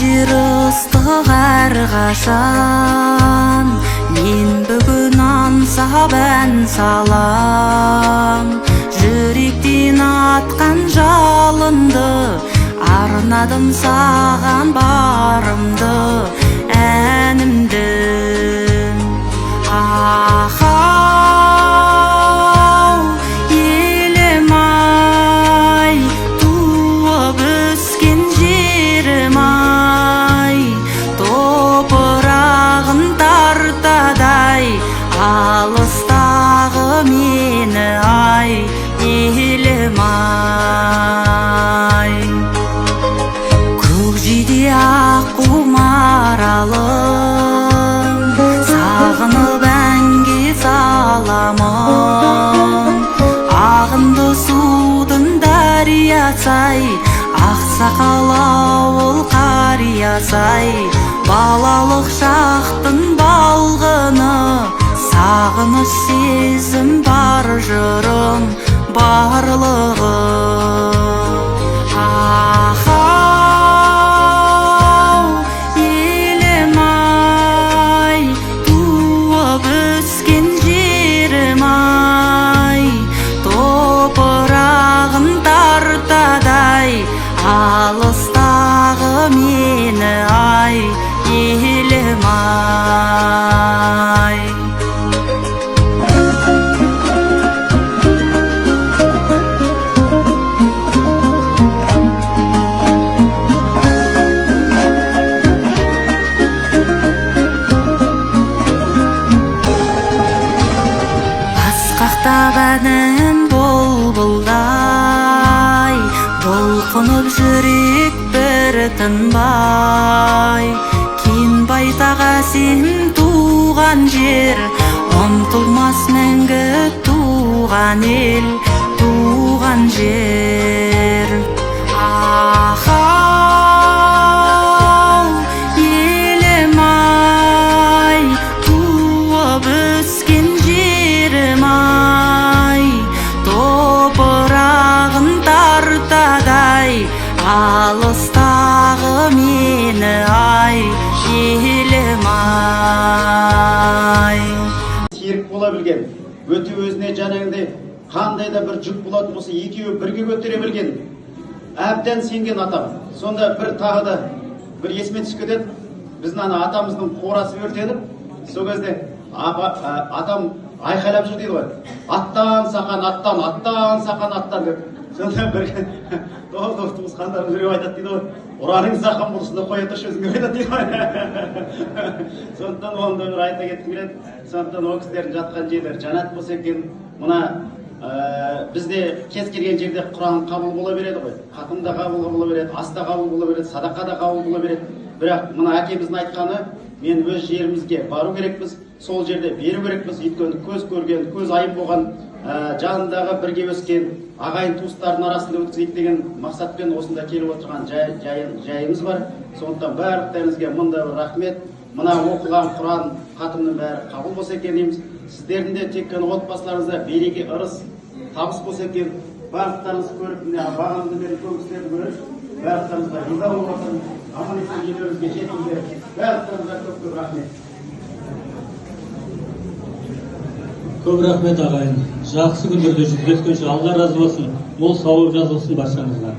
жер ыстық әрқашан, мен бүгін аңсап ән салам. Жүректен атқан жалынды, арнадым саған барымды, әнімді. Ахау, елім ай, туып өскен жерім ай, топырағын тартадай, алыстағы мені ай, елім ай. Көкжиде аққу маралым, сағынып әнге саламын. Ағынды судың дариясай, ақсақал ауыл қариясай, балалық шақтың балғыны, сағыныш сезім бар жырым барлығы. Ахау, елім ай, туып өскен жерім ай, топырағын тартадай, алыстағы мені ай, елім ай. Асқақтап әнім бұлбұлдай, бұлқынып жүрек бір тынбай. Кен байтақ әсем туған жер, ұмытылмас мәңгі туған ел, туған жер. Ахау, елім ай, туып өскен жерім ай, топырағын тартадай, алыстағы мені ай, елім ай. Серік бола білген, өте өзіне жаныңдай қандай да бір жүк болатын болса екеуі бірге көтере білген, әбден сенген атам. Сонда бір тағы да бір есіме түскен еді, біздің ана атамыздың қорасы өртеніп, сол кезде атам айқайлап жүр дейді ғой, аттан сақан аттан, аттан сақан аттан деп. Сонда бір туысқандарым жүре айтады дейді ғой, ұраның сақан болысында қоя тұршы өзіңе айтады дейді ғой. Сондықтан оны да бір айта кеткім келеді. Сондықтан ол кісілердің жатқан жерлері жанат болса екен. Мына бізде кез келген жерде Құран қабыл бола береді ғой, хатым да қабыл бола береді, ас та қабыл бола береді, садақа да қабыл бола береді. Бірақ мына әкеміздің айтқаны, мен өз жерімізге бару керекпіз, сол жерде беру керекпіз. Өйткені көз көрген, көз айым болған, жанындағы бірге өскен ағайын туыстардың арасында өткізейік деген мақсатпен осында келіп отырған жайымыз бар. Сондықтан барлықтарыңызға мында рахмет. Мына оқылған Құран хатымның бәрі қабыл болса екен дейміз. Сіздердің де тек қана отбасыларыңызда береке, ырыс, табыс болса екен. Барлықтарыңыз көріп, бағаңызды беріп, көп кісілерді көріп, барлықтарыңызға риза болып отырмын. Аман есен елімізге жетіңіздер. Барлықтарыңызға көп рахмет. Көп рахмет ағайын. Жақсы күндерде жүздескенше Алла разы болсын. Мол сауап жазылсын баршаңызға.